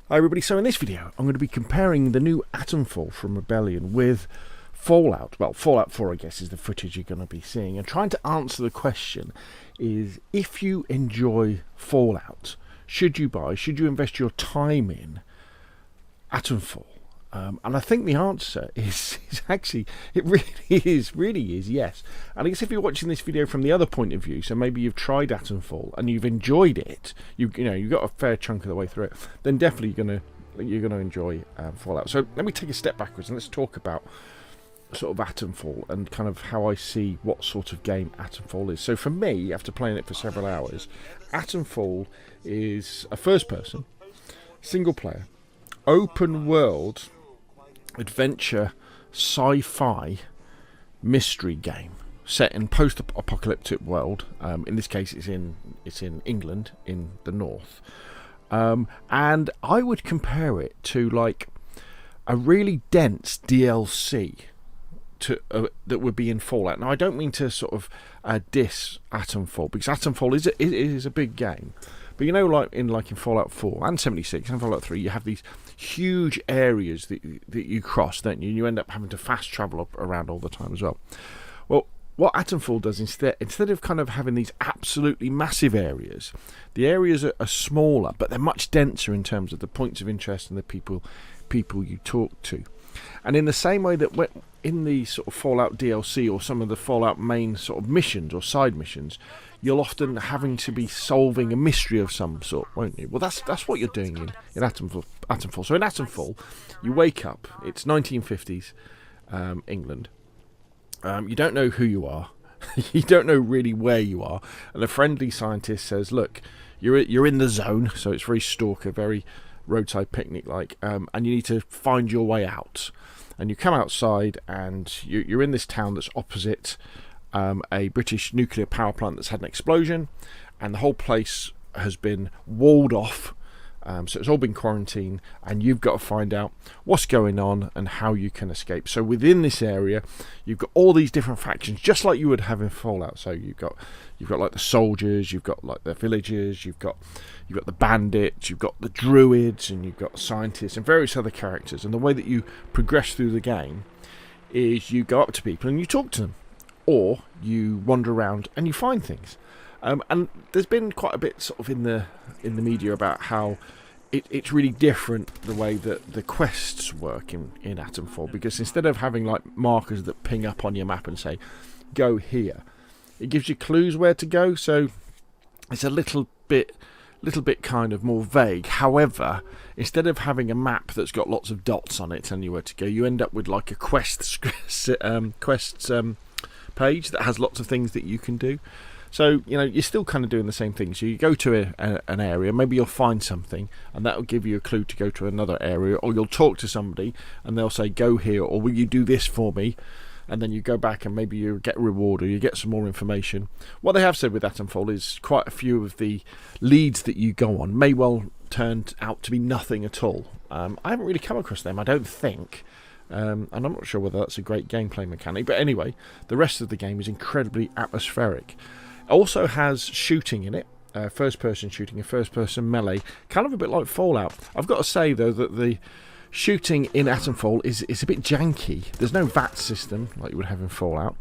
Hi everybody, so in this video I'm going to be comparing the new Atomfall from Rebellion with Fallout. Well, Fallout 4 I guess is the footage you're going to be seeing, and trying to answer the question is, if you enjoy Fallout, should you invest your time in Atomfall? And I think the answer is actually, it really is yes. And I guess if you're watching this video from the other point of view, so maybe you've tried Atomfall and you've enjoyed it, you got a fair chunk of the way through it, then definitely you're gonna enjoy Fallout. So let me take a step backwards and let's talk about sort of Atomfall and kind of how I see what sort of game Atomfall is. So for me, after playing it for several hours, Atomfall is a first-person, single-player, open-world adventure sci-fi mystery game set in post-apocalyptic world. In this case, it's in England, in the north, and I would compare it to like a really dense DLC to that would be in Fallout. Now, I don't mean to sort of diss Atomfall, because Atomfall is a big game. But like in Fallout 4 and 76 and Fallout 3, you have these huge areas that you cross, don't you? And you end up having to fast travel around all the time as well. Well, what Atomfall does instead of kind of having these absolutely massive areas, the areas are smaller, but they're much denser in terms of the points of interest and the people you talk to. And in the same way that in the sort of Fallout DLC or some of the Fallout main sort of missions or side missions, you'll often having to be solving a mystery of some sort, won't you? Well, that's what you're doing in Atomfall. So in Atomfall, you wake up. It's 1950s England. You don't know who you are. You don't know really where you are. And a friendly scientist says, "Look, you're in the zone." So it's very Stalker, very roadside picnic like, and you need to find your way out. And you come outside, and you're in this town that's opposite a British nuclear power plant that's had an explosion, and the whole place has been walled off. So it's all been quarantined, and you've got to find out what's going on and how you can escape. So within this area, you've got all these different factions, just like you would have in Fallout. So you've got like the soldiers, you've got like the villagers, you've got the bandits, you've got the druids, and you've got scientists and various other characters. And the way that you progress through the game is you go up to people and you talk to them, or you wander around and you find things. And there's been quite a bit sort of in the media about how it's really different the way that the quests work in Atomfall, because instead of having like markers that ping up on your map and say go here, it gives you clues where to go. So it's a little bit kind of more vague. However, instead of having a map that's got lots of dots on it telling you where to go, you end up with like a quests page that has lots of things that you can do. So, you're still kind of doing the same thing. So you go to an area, maybe you'll find something, and that will give you a clue to go to another area, or you'll talk to somebody, and they'll say, go here, or will you do this for me? And then you go back, and maybe you get a reward, or you get some more information. What they have said with Atomfall is quite a few of the leads that you go on may well turn out to be nothing at all. I haven't really come across them, I don't think. And I'm not sure whether that's a great gameplay mechanic, but anyway, the rest of the game is incredibly atmospheric. It also has shooting in it, first-person shooting, a first-person melee, kind of a bit like Fallout. I've got to say, though, that the shooting in Atomfall is a bit janky. There's no VAT system like you would have in Fallout,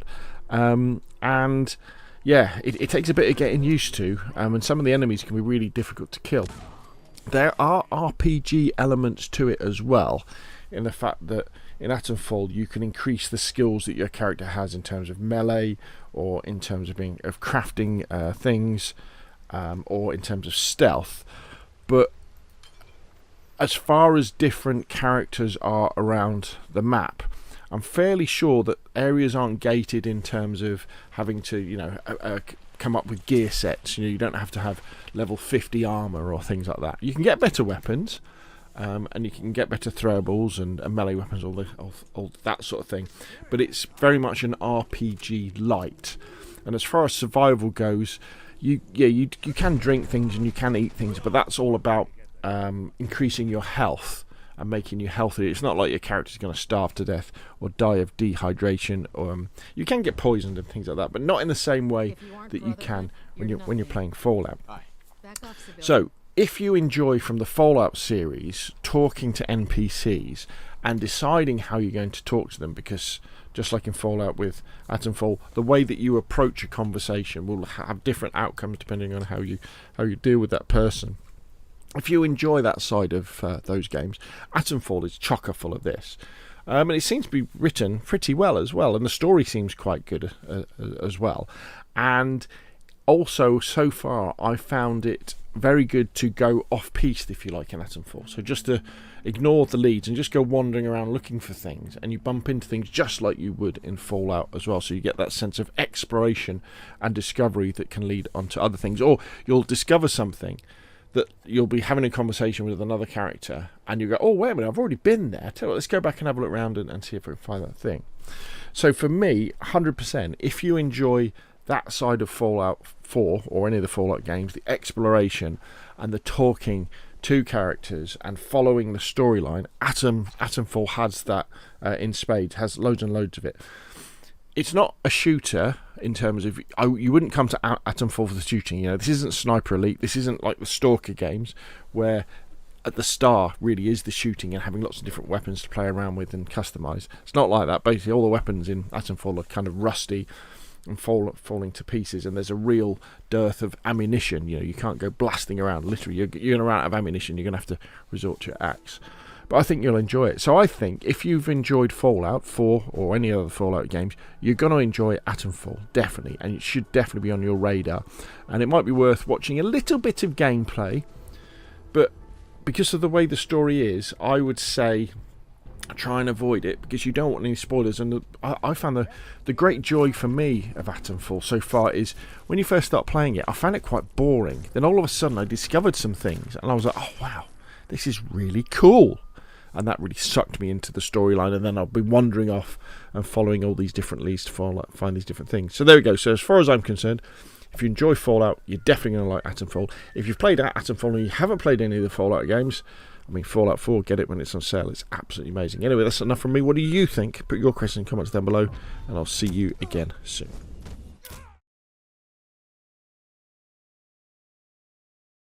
and yeah, it takes a bit of getting used to, and some of the enemies can be really difficult to kill. There are RPG elements to it as well, in the fact that in Atomfall you can increase the skills that your character has in terms of melee, or in terms of crafting things, or in terms of stealth. But as far as different characters are around the map, I'm fairly sure that areas aren't gated in terms of having to come up with gear sets. You don't have to have level 50 armor or things like that. You can get better weapons, and you can get better throwables and melee weapons, all that sort of thing. But it's very much an RPG light. And as far as survival goes, you can drink things and you can eat things, but that's all about increasing your health and making you healthy. It's not like your character's going to starve to death or die of dehydration, or you can get poisoned and things like that, but not in the same way that you can when you're playing Fallout. So if you enjoy from the Fallout series talking to NPCs and deciding how you're going to talk to them, because just like in Fallout with Atomfall, the way that you approach a conversation will have different outcomes depending on how you deal with that person. If you enjoy that side of those games, Atomfall is chocker full of this. And it seems to be written pretty well as well, and the story seems quite good as well. And also, so far, I found it very good to go off-piste, if you like, in Atomfall. So just to ignore the leads and just go wandering around looking for things, and you bump into things just like you would in Fallout as well. So you get that sense of exploration and discovery that can lead on to other things. Or you'll discover something that you'll be having a conversation with another character, and you go, oh, wait a minute, I've already been there. Tell you what, let's go back and have a look around and see if we can find that thing. So for me, 100%, if you enjoy that side of Fallout 4 or any of the Fallout games, the exploration and the talking to characters and following the storyline, Atomfall has that in spades, has loads and loads of it. It's not a shooter in terms of, you wouldn't come to Atomfall for the shooting. You know, this isn't Sniper Elite. This isn't like the Stalker games where at the star really is the shooting and having lots of different weapons to play around with and customize. It's not like that. Basically, all the weapons in Atomfall are kind of rusty and falling to pieces, and there's a real dearth of ammunition. You know, you can't go blasting around. Literally, you're going to run out of ammunition. You're going to have to resort to your axe. But I think you'll enjoy it. So I think if you've enjoyed Fallout 4 or any other Fallout games, you're going to enjoy Atomfall, definitely. And it should definitely be on your radar. And it might be worth watching a little bit of gameplay. But because of the way the story is, I would say try and avoid it, because you don't want any spoilers. And I found the great joy for me of Atomfall so far is when you first start playing it, I found it quite boring. Then all of a sudden I discovered some things, and I was like, oh wow, this is really cool. And that really sucked me into the storyline, and then I'll be wandering off and following all these different leads to find these different things. So there we go. So as far as I'm concerned, if you enjoy Fallout, you're definitely going to like Atomfall. If you've played Atomfall and you haven't played any of the Fallout games, I mean, Fallout 4, get it when it's on sale. It's absolutely amazing. Anyway, that's enough from me. What do you think? Put your questions and comments down below, and I'll see you again soon.